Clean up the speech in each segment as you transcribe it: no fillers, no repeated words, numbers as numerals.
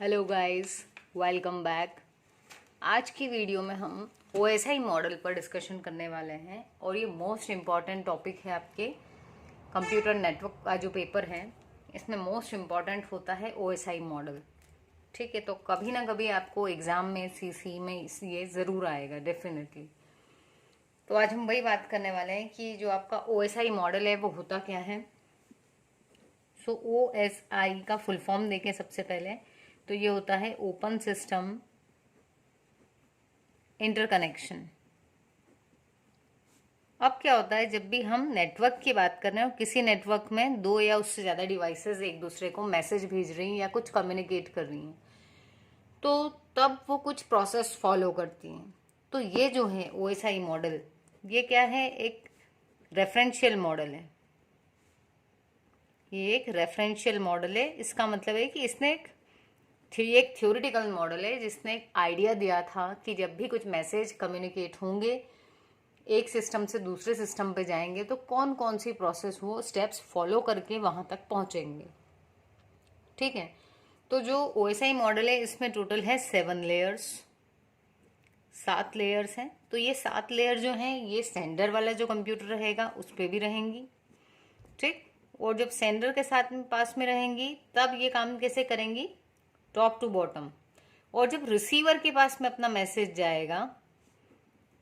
Hello guys, welcome back. आज की video में हम OSI मॉडल पर डिस्कशन करने वाले हैं और ये मोस्ट इम्पॉर्टेंट टॉपिक है आपके कंप्यूटर नेटवर्क का जो पेपर है। इसमें मोस्ट इम्पॉर्टेंट होता है OSI मॉडल। ठीक है, तो कभी ना कभी आपको एग्ज़ाम में CC में ये ज़रूर आएगा डेफिनेटली। तो आज हम वही बात करने वाले हैं कि जो आपका OSI मॉडल है वो होता क्या है। सो OSI का फुल फॉर्म देखें सबसे पहले तो ये होता है ओपन सिस्टम इंटरकनेक्शन। अब क्या होता है, जब भी हम नेटवर्क की बात कर रहे हैं और किसी नेटवर्क में दो या उससे ज़्यादा डिवाइसेस एक दूसरे को मैसेज भेज रही हैं या कुछ कम्युनिकेट कर रही हैं, तो तब वो कुछ प्रोसेस फॉलो करती हैं। तो ये जो है OSI मॉडल, ये क्या है, एक रेफरेंशियल मॉडल है। ये एक रेफरेंशियल मॉडल है। इसका मतलब है कि इसने एक थ्योरेटिकल मॉडल है जिसने एक आइडिया दिया था कि जब भी कुछ मैसेज कम्युनिकेट होंगे, एक सिस्टम से दूसरे सिस्टम पे जाएंगे, तो कौन कौन सी प्रोसेस वो स्टेप्स फॉलो करके वहां तक पहुंचेंगे। ठीक है, तो जो OSI मॉडल है इसमें टोटल है 7 लेयर्स, 7 लेयर्स हैं। तो ये 7 लेयर जो हैं ये सेंडर वाला जो कंप्यूटर रहेगा उस पर भी रहेंगी। ठीक, और जब सेंडर के साथ में पास में रहेंगी तब ये काम कैसे करेंगी, टॉप टू बॉटम। और जब रिसीवर के पास में अपना मैसेज जाएगा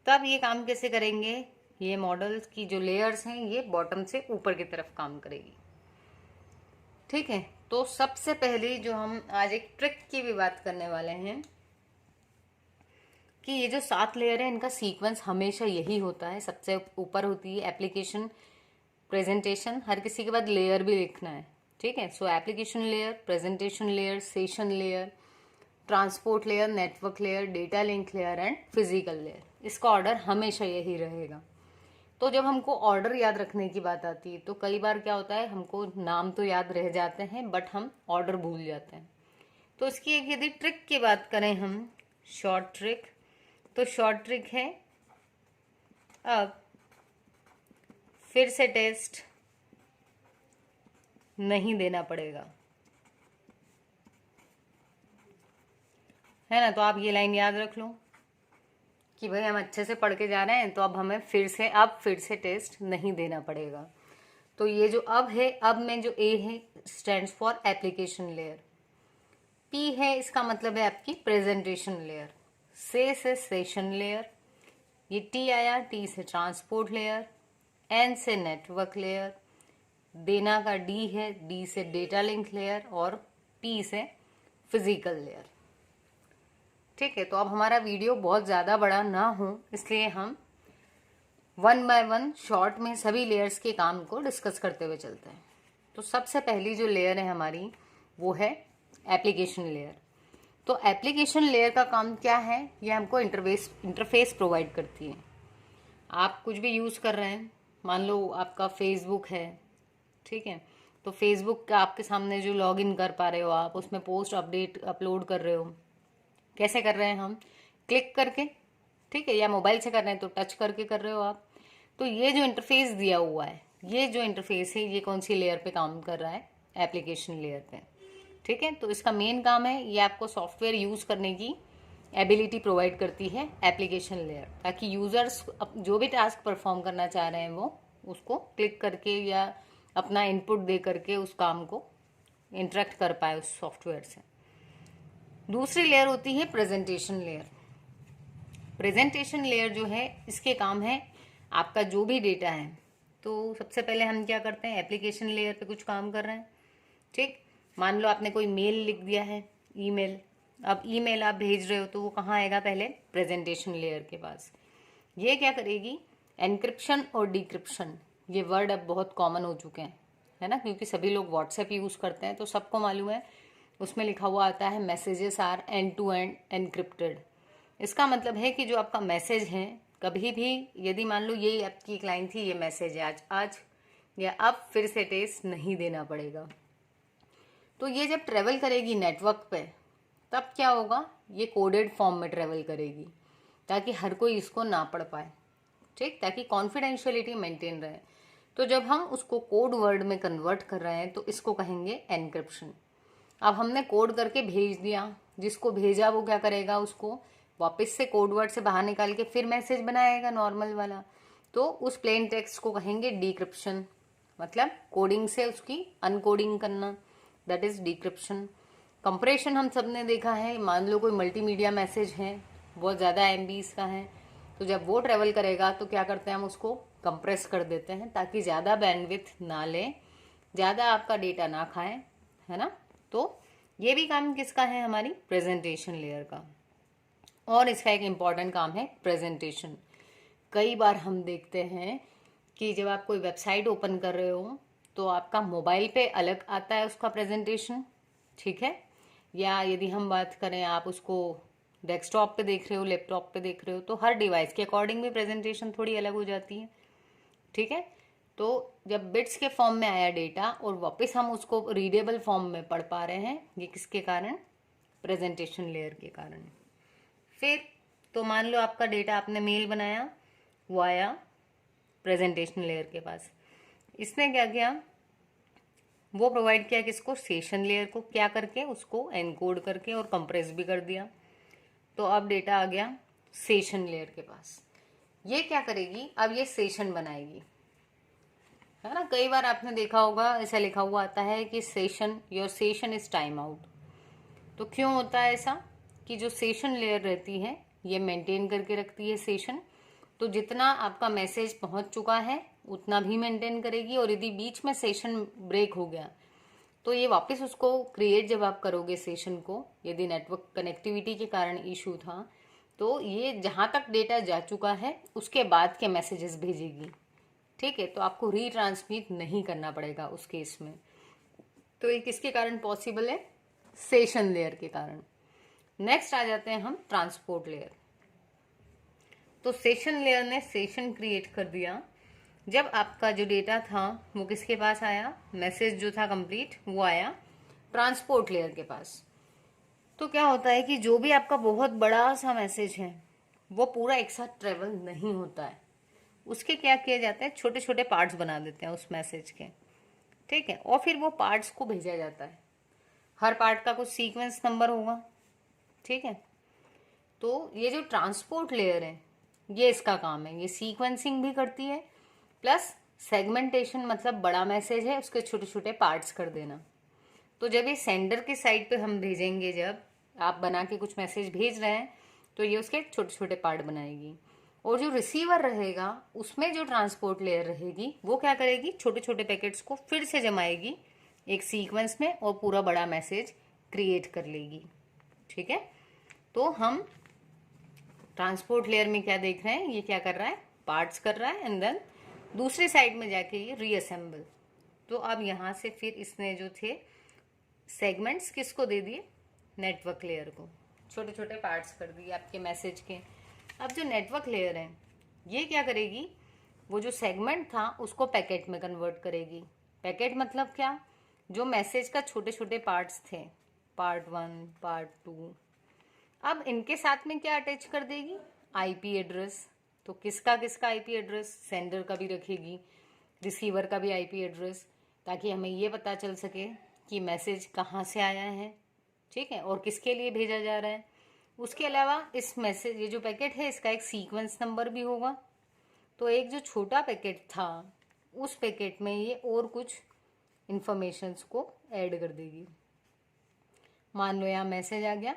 तब ये काम कैसे करेंगे, ये मॉडल की जो लेयर्स हैं ये बॉटम से ऊपर की तरफ काम करेगी। ठीक है, तो सबसे पहले जो हम आज एक ट्रिक की भी बात करने वाले हैं कि ये जो 7 लेयर है इनका सीक्वेंस हमेशा यही होता है। सबसे ऊपर होती है एप्लीकेशन प्रेजेंटेशन, हर किसी के बाद लेयर भी लिखना है। ठीक है, सो application layer, presentation layer, session layer, transport layer, network layer, data link layer and physical layer. इसका ऑर्डर हमेशा यही रहेगा। तो जब हमको ऑर्डर याद रखने की बात आती है तो कई बार क्या होता है, हमको नाम तो याद रह जाते हैं बट हम ऑर्डर भूल जाते हैं। तो इसकी एक यदि ट्रिक की बात करें हम, शॉर्ट ट्रिक, तो शॉर्ट ट्रिक है, अब फिर से टेस्ट नहीं देना पड़ेगा, है ना। तो आप ये लाइन याद रख लो कि भाई हम अच्छे से पढ़ के जा रहे हैं तो अब हमें फिर से टेस्ट नहीं देना पड़ेगा। तो ये जो अब है, अब में जो A है stands for application layer, P है इसका मतलब है आपकी प्रेजेंटेशन लेयर, से सेशन लेयर, ये T आया, T से ट्रांसपोर्ट लेयर, N से नेटवर्क लेयर, देना का D है, D से डेटा लिंक लेयर और P से फिजिकल लेयर। ठीक है, तो अब हमारा वीडियो बहुत ज़्यादा बड़ा ना हो इसलिए हम 1 बाय 1 शॉर्ट में सभी लेयर्स के काम को डिस्कस करते हुए चलते हैं। तो सबसे पहली जो लेयर है हमारी वो है एप्लीकेशन लेयर। तो एप्लीकेशन लेयर का काम क्या है, ये हमको इंटरफेस प्रोवाइड करती है। आप कुछ भी यूज़ कर रहे हैं, मान लो आपका फेसबुक है, ठीक है, तो फेसबुक का आपके सामने जो लॉग इन कर पा रहे हो आप, उसमें पोस्ट अपडेट अपलोड कर रहे हो, कैसे कर रहे हैं हम, क्लिक करके, ठीक है, या मोबाइल से कर रहे हैं तो टच करके कर रहे हो आप। तो ये जो इंटरफेस दिया हुआ है, ये जो इंटरफेस है ये कौन सी लेयर पे काम कर रहा है, एप्लीकेशन लेयर पे। ठीक है, तो इसका मेन काम है ये आपको सॉफ्टवेयर यूज करने की एबिलिटी प्रोवाइड करती है एप्लीकेशन लेयर, ताकि यूजर्स जो भी टास्क परफॉर्म करना चाह रहे हैं वो उसको क्लिक करके या अपना इनपुट दे करके उस काम को इंटरेक्ट कर पाए उस सॉफ्टवेयर से। दूसरी लेयर होती है प्रेजेंटेशन लेयर। प्रेजेंटेशन लेयर जो है इसके काम है आपका जो भी डेटा है, तो सबसे पहले हम क्या करते हैं, एप्लीकेशन लेयर पे कुछ काम कर रहे हैं। ठीक, मान लो आपने कोई मेल लिख दिया है, ईमेल, अब ईमेल आप भेज रहे हो तो वो कहाँ आएगा, पहले प्रेजेंटेशन लेयर के पास। ये क्या करेगी, एनक्रिप्शन और डिक्रिप्शन, ये वर्ड अब बहुत कॉमन हो चुके हैं, है ना, क्योंकि सभी लोग व्हाट्सएप यूज़ करते हैं तो सबको मालूम है उसमें लिखा हुआ आता है messages are end to end encrypted. इसका मतलब है कि जो आपका मैसेज है, कभी भी यदि मान लो ये आपकी एक लाइन थी, ये मैसेज है आज या अब फिर से टेस्ट नहीं देना पड़ेगा, तो ये जब ट्रेवल करेगी नेटवर्क पे तब क्या होगा, ये कोडेड फॉर्म में ट्रेवल करेगी ताकि हर कोई इसको ना पढ़ पाए। ठीक, ताकि कॉन्फिडेंशियलिटी मेंटेन रहे। तो जब हम उसको कोड वर्ड में कन्वर्ट कर रहे हैं तो इसको कहेंगे एनक्रिप्शन। अब हमने कोड करके भेज दिया, जिसको भेजा वो क्या करेगा, उसको वापस से कोड वर्ड से बाहर निकाल के फिर मैसेज बनाएगा नॉर्मल वाला। तो उस प्लेन टेक्स्ट को कहेंगे डिक्रिप्शन, मतलब कोडिंग से उसकी अनकोडिंग करना, दैट इज डिक्रिप्शन। कंप्रेशन हम सब ने देखा है, मान लो कोई मल्टीमीडिया मैसेज है, बहुत ज़्यादा MBs का है, तो जब वो ट्रेवल करेगा तो क्या करते हैं, हम उसको कंप्रेस कर देते हैं ताकि ज़्यादा बैंडविड्थ ना ले, ज़्यादा आपका डेटा ना खाए, है ना। तो ये भी काम किसका है, हमारी प्रेजेंटेशन लेयर का। और इसका एक इम्पॉर्टेंट काम है प्रेजेंटेशन। कई बार हम देखते हैं कि जब आप कोई वेबसाइट ओपन कर रहे हो तो आपका मोबाइल पे अलग आता है उसका प्रेजेंटेशन, ठीक है, या यदि हम बात करें आप उसको डेस्कटॉप पे देख रहे हो, लैपटॉप पे देख रहे हो, तो हर डिवाइस के अकॉर्डिंग भी प्रेजेंटेशन थोड़ी अलग हो जाती है, ठीक है। तो जब बिट्स के फॉर्म में आया डेटा और वापस हम उसको रीडेबल फॉर्म में पढ़ पा रहे हैं, ये किसके कारण, प्रेजेंटेशन लेयर के कारण। फिर तो मान लो आपका डेटा, आपने मेल बनाया, वो आया प्रेजेंटेशन लेयर के पास, इसने क्या किया, वो प्रोवाइड किया किसको, सेशन लेयर को, क्या करके, उसको एनकोड करके और कंप्रेस भी कर दिया। तो अब डेटा आ गया सेशन लेयर के पास। ये क्या करेगी, अब ये सेशन बनाएगी, है ना। कई बार आपने देखा होगा ऐसा लिखा हुआ आता है कि session, your session is time out. तो क्यों होता है ऐसा, कि जो सेशन लेयर रहती है ये मेंटेन करके रखती है सेशन, तो जितना आपका मैसेज पहुंच चुका है उतना भी मेंटेन करेगी, और यदि बीच में सेशन ब्रेक हो गया तो ये वापस उसको क्रिएट जब आप करोगे सेशन को, यदि नेटवर्क कनेक्टिविटी के कारण इशू था, तो ये जहां तक डेटा जा चुका है उसके बाद के मैसेजेस भेजेगी, ठीक है। तो आपको रीट्रांसमिट नहीं करना पड़ेगा उस केस में। तो ये किसके कारण पॉसिबल है, सेशन लेयर के कारण। नेक्स्ट आ जाते हैं हम ट्रांसपोर्ट लेयर। तो सेशन लेयर ने सेशन क्रिएट कर दिया, जब आपका जो डेटा था वो किसके पास आया, मैसेज जो था कंप्लीट वो आया ट्रांसपोर्ट लेयर के पास। तो क्या होता है कि जो भी आपका बहुत बड़ा सा मैसेज है वो पूरा एक साथ ट्रेवल नहीं होता है, उसके क्या किया जाता है, छोटे छोटे पार्ट्स बना देते हैं उस मैसेज के, ठीक है, और फिर वो पार्ट्स को भेजा जाता है। हर पार्ट का कुछ सीक्वेंस नंबर होगा, ठीक है। तो ये जो ट्रांसपोर्ट लेयर है ये इसका काम है, ये सीक्वेंसिंग भी करती है प्लस सेगमेंटेशन, मतलब बड़ा मैसेज है उसके छोटे छोटे पार्ट्स कर देना। तो जब ये सेंडर के साइड पे हम भेजेंगे, जब आप बना के कुछ मैसेज भेज रहे हैं तो ये उसके छोटे छोटे पार्ट बनाएगी, और जो रिसीवर रहेगा उसमें जो ट्रांसपोर्ट लेयर रहेगी वो क्या करेगी, छोटे छोटे पैकेट्स को फिर से जमाएगी एक सीक्वेंस में और पूरा बड़ा मैसेज क्रिएट कर लेगी, ठीक है। तो हम ट्रांसपोर्ट लेयर में क्या देख रहे हैं, ये क्या कर रहा है, पार्ट्स कर रहा है, एंड देन दूसरी साइड में जाके ये रीअसेंबल। तो अब यहाँ से फिर इसने जो थे सेगमेंट्स किसको दे दिए, नेटवर्क लेयर को, छोटे छोटे पार्ट्स कर दिए आपके मैसेज के। अब जो नेटवर्क लेयर है ये क्या करेगी, वो जो सेगमेंट था उसको पैकेट में कन्वर्ट करेगी। पैकेट मतलब क्या, जो मैसेज का छोटे छोटे पार्ट्स थे, पार्ट 1, पार्ट 2, अब इनके साथ में क्या अटैच कर देगी, IP एड्रेस। तो किसका किसका IP एड्रेस, सेंडर का भी रखेगी, रिसीवर का भी IP एड्रेस, ताकि हमें ये पता चल सके कि मैसेज कहाँ से आया है, ठीक है, और किसके लिए भेजा जा रहा है। उसके अलावा इस मैसेज, ये जो पैकेट है इसका एक सीक्वेंस नंबर भी होगा। तो एक जो छोटा पैकेट था उस पैकेट में ये और कुछ इंफॉर्मेशंस को ऐड कर देगी। मान लो यहाँ मैसेज आ गया,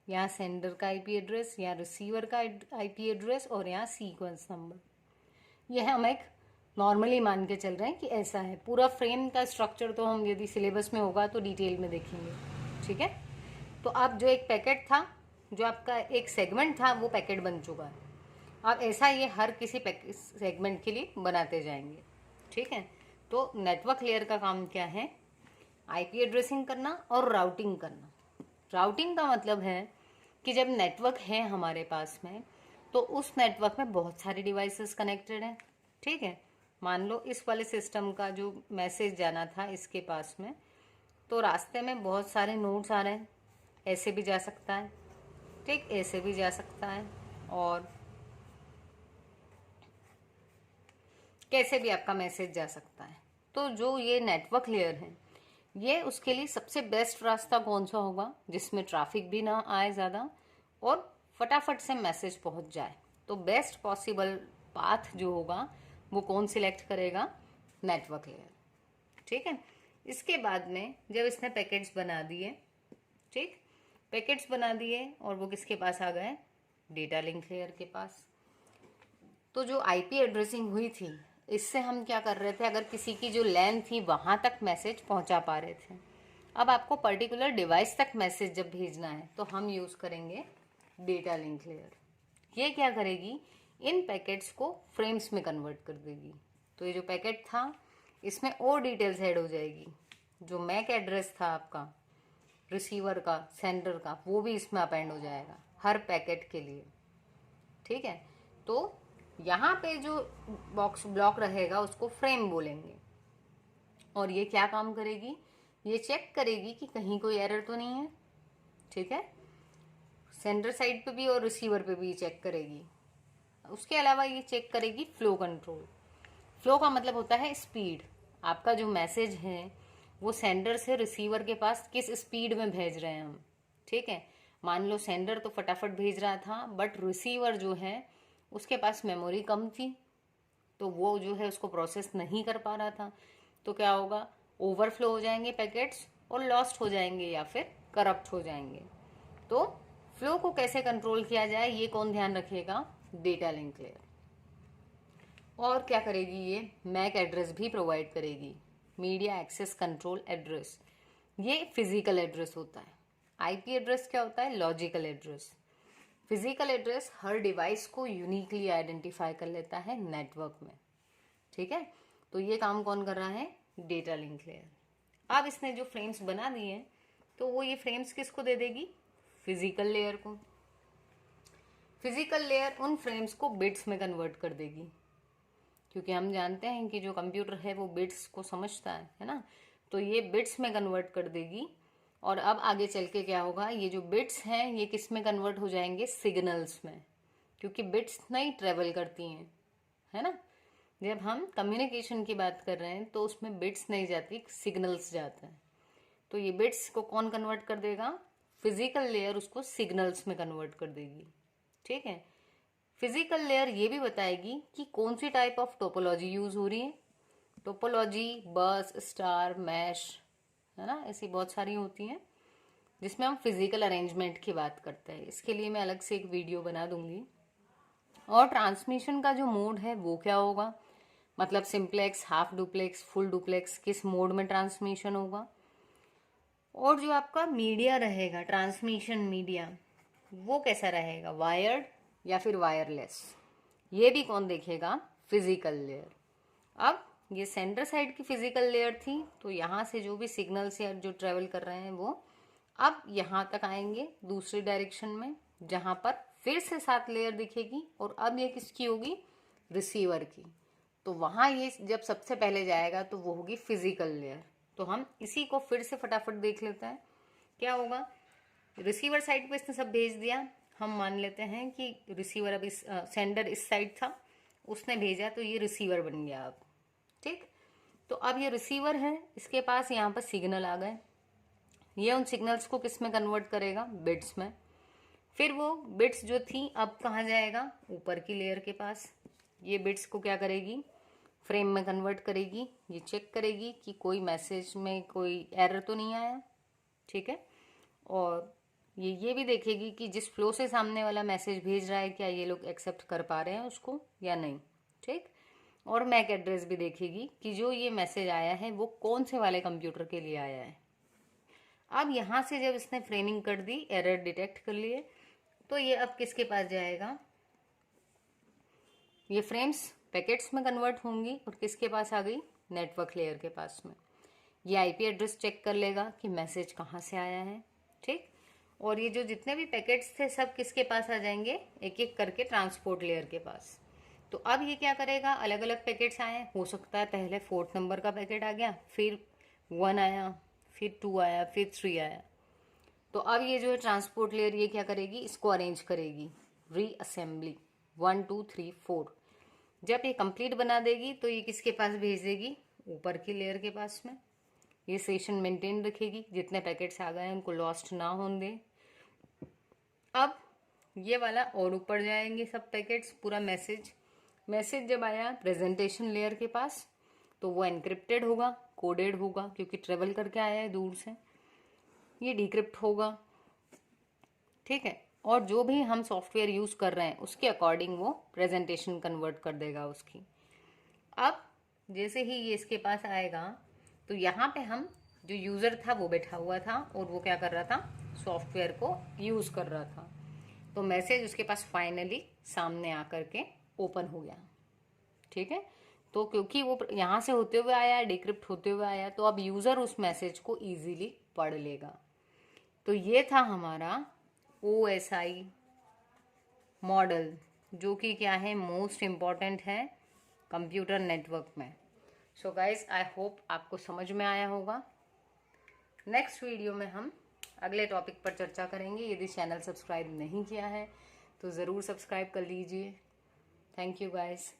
यहाँ सेंडर का IP एड्रेस, यहाँ रिसीवर का IP एड्रेस, और यहाँ सीक्वेंस नंबर। यह हम एक नॉर्मली मान के चल रहे हैं कि ऐसा है। पूरा फ्रेम का स्ट्रक्चर तो हम यदि सिलेबस में होगा तो डिटेल में देखेंगे, ठीक है। तो अब जो एक पैकेट था, जो आपका एक सेगमेंट था, वो पैकेट बन चुका है। अब ऐसा ये हर किसी सेगमेंट के लिए बनाते जाएंगे, ठीक है। तो नेटवर्क लेयर का काम क्या है, IP एड्रेसिंग करना और राउटिंग करना। राउटिंग का मतलब है कि जब नेटवर्क है हमारे पास में तो उस नेटवर्क में बहुत सारे डिवाइसेस कनेक्टेड हैं, ठीक है। मान लो इस वाले सिस्टम का जो मैसेज जाना था इसके पास में, तो रास्ते में बहुत सारे नोड्स आ रहे हैं, ऐसे भी जा सकता है, ठीक, ऐसे भी जा सकता है, और कैसे भी आपका मैसेज जा सकता है। तो जो ये नेटवर्क लेयर है ये उसके लिए सबसे बेस्ट रास्ता कौन सा होगा, जिसमें ट्रैफिक भी ना आए ज़्यादा और फटाफट से मैसेज पहुंच जाए। तो बेस्ट पॉसिबल पाथ जो होगा वो कौन सिलेक्ट करेगा, नेटवर्क लेयर। ठीक है, इसके बाद में जब इसने पैकेट्स बना दिए, ठीक, पैकेट्स बना दिए और वो किसके पास आ गए, डेटा लिंक लेयर के पास। तो जो आईपी एड्रेसिंग हुई थी, इससे हम क्या कर रहे थे, अगर किसी की जो लैन थी वहां तक मैसेज पहुंचा पा रहे थे। अब आपको पर्टिकुलर डिवाइस तक मैसेज जब भेजना है तो हम यूज करेंगे डेटा लिंक लेयर। ये क्या करेगी, इन पैकेट्स को फ्रेम्स में कन्वर्ट कर देगी। तो ये जो पैकेट था इसमें और डिटेल्स ऐड हो जाएगी। जो मैक एड्रेस था आपका रिसीवर का, सेंडर का, वो भी इसमें अपेंड हो जाएगा हर पैकेट के लिए। ठीक है, तो यहाँ पे जो बॉक्स ब्लॉक रहेगा उसको फ्रेम बोलेंगे। और ये क्या काम करेगी, ये चेक करेगी कि कहीं कोई एरर तो नहीं है। ठीक है, सेंडर साइड पे भी और रिसीवर पे भी चेक करेगी। उसके अलावा ये चेक करेगी फ्लो कंट्रोल। फ्लो का मतलब होता है स्पीड। आपका जो मैसेज है वो सेंडर से रिसीवर के पास किस स्पीड में भेज रहे हैं हम। ठीक है, मान लो सेंडर तो फटाफट भेज रहा था, बट रिसीवर जो है उसके पास मेमोरी कम थी, तो वो जो है उसको प्रोसेस नहीं कर पा रहा था। तो क्या होगा, ओवरफ्लो हो जाएंगे पैकेट्स और लॉस्ट हो जाएंगे या फिर करप्ट हो जाएंगे। तो फ्लो को कैसे कंट्रोल किया जाए ये कौन ध्यान रखेगा, डेटा लिंक लेयर। और क्या करेगी, ये मैक एड्रेस भी प्रोवाइड करेगी, मीडिया एक्सेस कंट्रोल एड्रेस। ये फिजिकल एड्रेस होता है। आईपी एड्रेस क्या होता है, लॉजिकल एड्रेस। फिजिकल एड्रेस हर डिवाइस को यूनिकली आइडेंटिफाई कर लेता है नेटवर्क में। ठीक है, तो ये काम कौन कर रहा है, डेटा लिंक लेयर। अब इसने जो फ्रेम्स बना दिए हैं तो वो ये फ्रेम्स किसको दे देगी, फिजिकल लेयर को। फिजिकल लेयर उन फ्रेम्स को बिट्स में कन्वर्ट कर देगी, क्योंकि हम जानते हैं कि जो कंप्यूटर है वो बिट्स को समझता है ना। तो ये बिट्स में कन्वर्ट कर देगी। और अब आगे चल के क्या होगा, ये जो बिट्स हैं ये किस में कन्वर्ट हो जाएंगे, सिग्नल्स में, क्योंकि बिट्स नहीं ट्रेवल करती हैं, है ना। जब हम कम्युनिकेशन की बात कर रहे हैं तो उसमें बिट्स नहीं जाती, सिग्नल्स जाते हैं। तो ये बिट्स को कौन कन्वर्ट कर देगा, फिजिकल लेयर उसको सिग्नल्स में कन्वर्ट कर देगी। ठीक है, फिजिकल लेयर ये भी बताएगी कि कौन सी टाइप ऑफ टोपोलॉजी यूज हो रही है। टोपोलॉजी बस, स्टार, मैश, है ना, ऐसी बहुत सारी होती हैं जिसमें हम फिजिकल अरेंजमेंट की बात करते हैं। इसके लिए मैं अलग से एक वीडियो बना दूंगी। और ट्रांसमिशन का जो मोड है वो क्या होगा, मतलब simplex, half duplex, full duplex, किस मोड में ट्रांसमिशन होगा। और जो आपका मीडिया रहेगा, ट्रांसमिशन मीडिया, वो कैसा रहेगा, वायर्ड या फिर वायरलेस, ये भी कौन देखेगा, फिजिकल लेयर। अब ये सेंटर साइड की फिजिकल लेयर थी, तो यहाँ से जो भी सिग्नल्स या जो ट्रेवल कर रहे हैं वो अब यहाँ तक आएंगे दूसरी डायरेक्शन में, जहाँ पर फिर से 7 लेयर दिखेगी। और अब ये किसकी होगी, रिसीवर की। तो वहाँ ये जब सबसे पहले जाएगा तो वो होगी फिजिकल लेयर। तो हम इसी को फिर से फटाफट देख लेते हैं क्या होगा। रिसीवर साइड पे इसने सब भेज दिया। हम मान लेते हैं कि रिसीवर अब इस सेंडर इस साइड था, उसने भेजा तो ये रिसीवर बन गया अब। ठीक, तो अब ये रिसीवर है, इसके पास यहाँ पर सिग्नल आ गए। ये उन सिग्नल्स को किस में कन्वर्ट करेगा, बिट्स में। फिर वो बिट्स जो थी अब कहाँ जाएगा, ऊपर की लेयर के पास। ये बिट्स को क्या करेगी, फ्रेम में कन्वर्ट करेगी। ये चेक करेगी कि कोई मैसेज में कोई एरर तो नहीं आया। ठीक है, और ये भी देखेगी कि जिस फ्लो से सामने वाला मैसेज भेज रहा है क्या ये लोग एक्सेप्ट कर पा रहे हैं उसको या नहीं। ठीक, और मैक एड्रेस भी देखेगी कि जो ये मैसेज आया है वो कौन से वाले कंप्यूटर के लिए आया है। अब यहाँ से जब इसने फ्रेमिंग कर दी, एरर डिटेक्ट कर लिए, तो ये अब किसके पास जाएगा, ये फ्रेम्स पैकेट्स में कन्वर्ट होंगी और किसके पास आ गई, नेटवर्क लेयर के पास में। ये आईपी एड्रेस चेक कर लेगा कि मैसेज कहाँ से आया है। ठीक, और ये जो जितने भी पैकेट्स थे सब किसके पास आ जाएंगे, एक एक करके ट्रांसपोर्ट लेयर के पास। तो अब ये क्या करेगा, अलग अलग पैकेट्स आए, हो सकता है पहले 4th नंबर का पैकेट आ गया, फिर 1 आया, फिर 2 आया, फिर 3 आया। तो अब ये जो है ट्रांसपोर्ट लेयर ये क्या करेगी, इसको अरेंज करेगी, रीअसेंबली 1 2 3 4। जब ये कंप्लीट बना देगी तो ये किसके पास भेज देगी, ऊपर की लेयर के पास में। ये सेशन मेंटेन रखेगी, जितने पैकेट्स आ गए हैं उनको लॉस्ट ना होने दे। अब ये वाला और ऊपर जाएंगे सब पैकेट्स, पूरा मैसेज जब आया प्रेजेंटेशन लेयर के पास तो वो एनक्रिप्टेड होगा, कोडेड होगा, क्योंकि ट्रेवल करके आया है दूर से। ये डिक्रिप्ट होगा, ठीक है। और जो भी हम सॉफ्टवेयर यूज कर रहे हैं उसके अकॉर्डिंग वो प्रेजेंटेशन कन्वर्ट कर देगा उसकी। अब जैसे ही ये इसके पास आएगा तो यहाँ पे हम जो यूजर था वो बैठा हुआ था और वो क्या कर रहा था, सॉफ्टवेयर को यूज कर रहा था। तो मैसेज उसके पास फाइनली सामने आकर के ओपन हो गया, ठीक है। तो क्योंकि वो यहाँ से होते हुए आया, डिक्रिप्ट होते हुए आया, तो अब यूजर उस मैसेज को इजीली पढ़ लेगा। तो ये था हमारा OSI मॉडल, जो कि क्या है, मोस्ट इम्पॉर्टेंट है कंप्यूटर नेटवर्क में। सो गाइस, आई होप आपको समझ में आया होगा। नेक्स्ट वीडियो में हम अगले टॉपिक पर चर्चा करेंगे। यदि चैनल सब्सक्राइब नहीं किया है तो ज़रूर सब्सक्राइब कर लीजिए। Thank you guys.